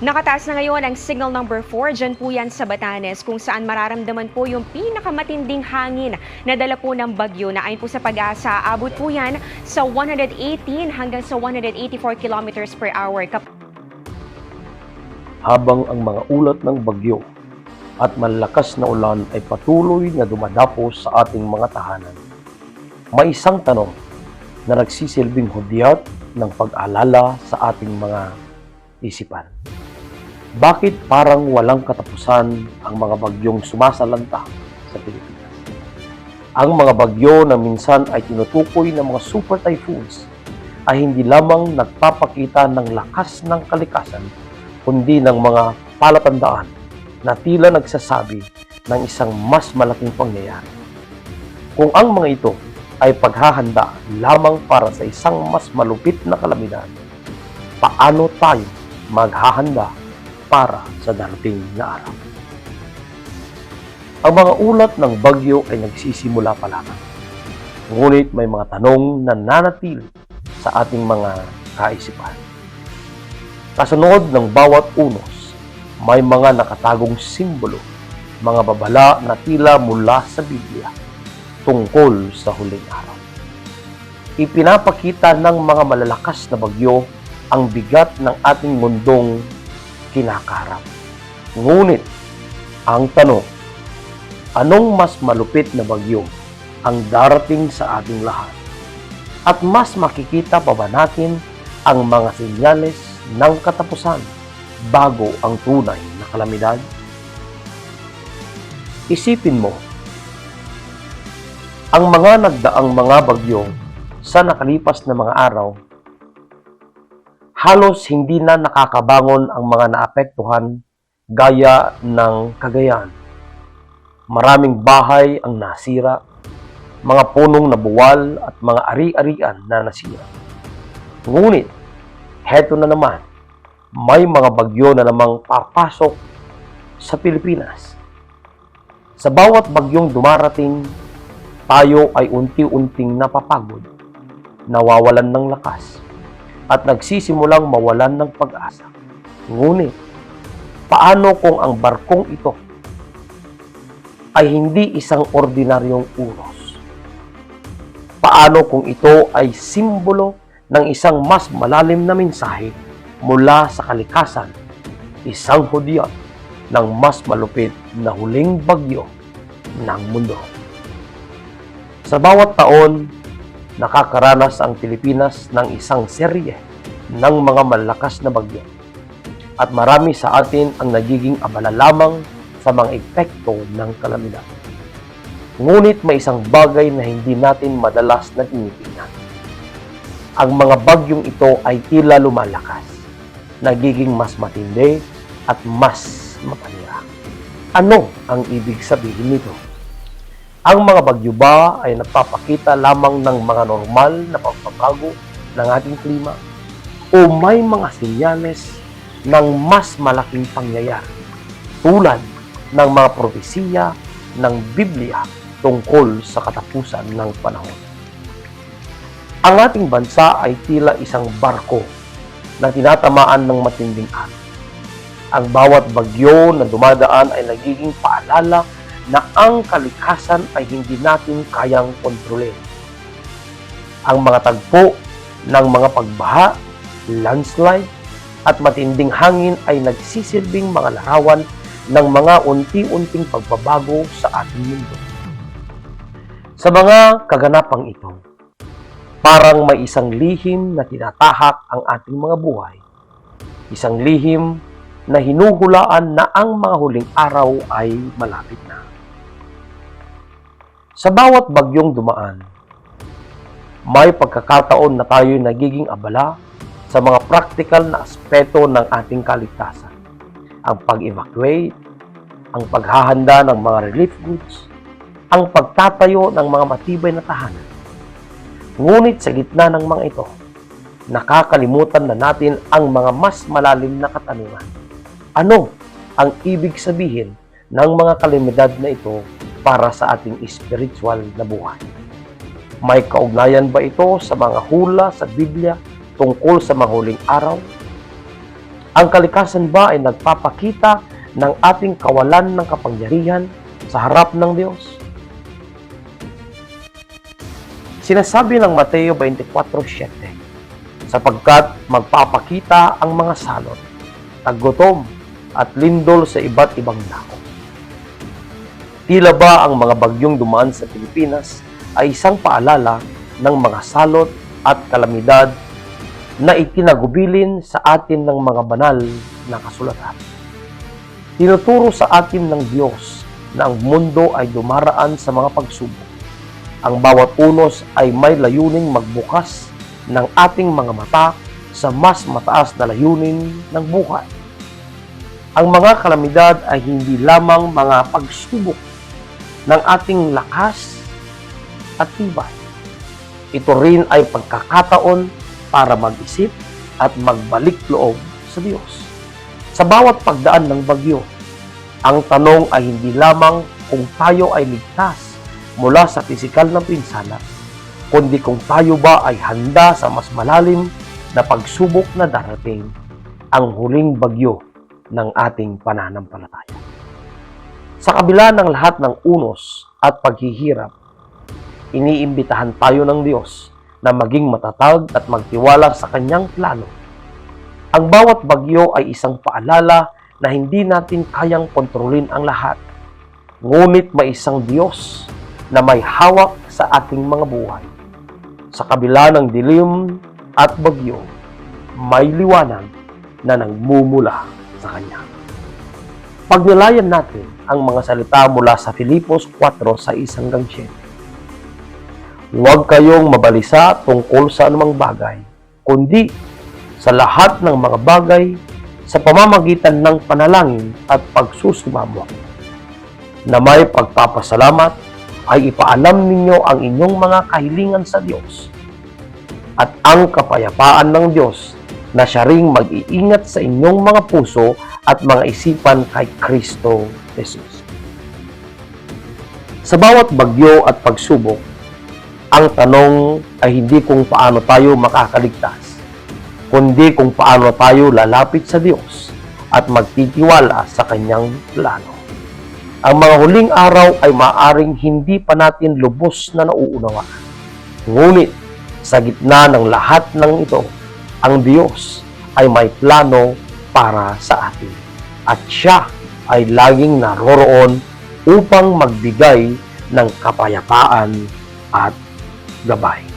Nakataas na ngayon ang signal number 4 dyan po yan sa Batanes kung saan mararamdaman po yung pinakamatinding hangin na dala po ng bagyo na ayon po sa Pag-asa, abot po yan sa 118 hanggang sa 184 kilometers per hour. Habang ang mga ulat ng bagyo at malakas na ulan ay patuloy na dumadapos sa ating mga tahanan, may isang tanong na nagsisilbing hudyat ng pag-alala sa ating mga isipan. Bakit parang walang katapusan ang mga bagyong sumasalanta sa Pilipinas? Ang mga bagyo na minsan ay tinutukoy ng mga super typhoons ay hindi lamang nagpapakita ng lakas ng kalikasan, kundi ng mga palatandaan na tila nagsasabi ng isang mas malaking pangyayari. Kung ang mga ito ay paghahanda lamang para sa isang mas malupit na kalamidad, paano tayo maghahanda para sa darating na araw? Ang mga ulat ng bagyo ay nagsisimula pa lamang. Ngunit may mga tanong na nanatili sa ating mga kaisipan. Kasunod ng bawat unos, may mga nakatagong simbolo, mga babala na tila mula sa Biblia tungkol sa huling araw. Ipinapakita ng mga malalakas na bagyo ang bigat ng ating mundong kinakaharap. Ngunit, ang tanong, anong mas malupit na bagyo ang darating sa ating lahat? At mas makikita pa ba natin ang mga senyales ng katapusan bago ang tunay na kalamidad? Isipin mo, ang mga nagdaang mga bagyo sa nakalipas na mga araw, halos hindi na nakakabangon ang mga naapektuhan gaya ng Cagayan. Maraming bahay ang nasira, mga punong nabuwal at mga ari-arian na nasira. Ngunit, heto na naman, may mga bagyo na namang papasok sa Pilipinas. Sa bawat bagyong dumarating, tayo ay unti-unting napapagod, nawawalan ng lakas, at nagsisimulang mawalan ng pag-asa. Ngunit, paano kung ang barkong ito ay hindi isang ordinaryong unos? Paano kung ito ay simbolo ng isang mas malalim na mensahe mula sa kalikasan, isang hudyat ng mas malupit na huling bagyo ng mundo? Sa bawat taon, nakakaranas ang Pilipinas ng isang serye ng mga malakas na bagyo. At marami sa atin ang nagiging abala lamang sa mga epekto ng kalamidad. Ngunit may isang bagay na hindi natin madalas na tinitingnan. Ang mga bagyong ito ay tila lumalakas, nagiging mas matindi at mas mapanira. Ano ang ibig sabihin nito? Ang mga bagyo ba ay nagpapakita lamang ng mga normal na pagbabago ng ating klima? O may mga senyales ng mas malaking pangyayari tulad ng mga propesiya ng Biblia tungkol sa katapusan ng panahon? Ang ating bansa ay tila isang barko na tinatamaan ng matinding alon. Ang bawat bagyo na dumadaan ay nagiging paalala na ang kalikasan ay hindi natin kayang kontrolin. Ang mga tagpo ng mga pagbaha, landslide, at matinding hangin ay nagsisilbing mga larawan ng mga unti-unting pagbabago sa ating mundo. Sa mga kaganapang ito, parang may isang lihim na tinatahak ang ating mga buhay. Isang lihim na hinuhulaan na ang mga huling araw ay malapit na. Sa bawat bagyong dumaan, may pagkakataon na tayo nagiging abala sa mga praktikal na aspeto ng ating kaligtasan. Ang pag-evacuate, ang paghahanda ng mga relief goods, ang pagtatayo ng mga matibay na tahanan. Ngunit sa gitna ng mga ito, nakakalimutan na natin ang mga mas malalim na katanungan. Ano ang ibig sabihin ng mga kalamidad na ito para sa ating spiritual na buhay? May kaugnayan ba ito sa mga hula sa Biblia tungkol sa mga huling araw? Ang kalikasan ba ay nagpapakita ng ating kawalan ng kapangyarihan sa harap ng Diyos? Sinasabi ng Mateo 24:7, sapagkat magpapakita ang mga salot, taggutom at lindol sa iba't ibang dako. Tila ba ang mga bagyong dumaan sa Pilipinas ay isang paalala ng mga salot at kalamidad na itinagubilin sa atin ng mga banal na kasulatan. Tinuturo sa atin ng Diyos na ang mundo ay dumaraan sa mga pagsubok. Ang bawat unos ay may layuning magbukas ng ating mga mata sa mas mataas na layunin ng buhay. Ang mga kalamidad ay hindi lamang mga pagsubok ng ating lakas at tibay. Ito rin ay pagkakataon para mag-isip at magbalik loob sa Diyos. Sa bawat pagdaan ng bagyo, ang tanong ay hindi lamang kung tayo ay ligtas mula sa pisikal na pinsala, kundi kung tayo ba ay handa sa mas malalim na pagsubok na darating, ang huling bagyo ng ating pananampalataya. Sa kabila ng lahat ng unos at paghihirap, iniimbitahan tayo ng Diyos na maging matatag at magtiwala sa Kanyang plano. Ang bawat bagyo ay isang paalala na hindi natin kayang kontrolin ang lahat. Ngunit may isang Diyos na may hawak sa ating mga buhay. Sa kabila ng dilim at bagyo, may liwanag na nagmumula sa Kanya. Pagnalayan natin ang mga salita mula sa Filipos 4:6-7. Huwag kayong mabalisa tungkol sa anumang bagay, kundi sa lahat ng mga bagay sa pamamagitan ng panalangin at pagsusumamo. Na may pagpapasalamat ay ipaalam ninyo ang inyong mga kahilingan sa Diyos. At ang kapayapaan ng Diyos na siya ring mag-iingat sa inyong mga puso at mga isipan kay Kristo Jesus. Sa bawat bagyo at pagsubok, ang tanong ay hindi kung paano tayo makakaligtas, kundi kung paano tayo lalapit sa Diyos at magtitiwala sa Kanyang plano. Ang mga huling araw ay maaaring hindi pa natin lubos na nauunawaan. Ngunit sa gitna ng lahat ng ito, ang Diyos ay may plano para sa atin. At siya ay laging naroroon upang magbigay ng kapayapaan at gabay.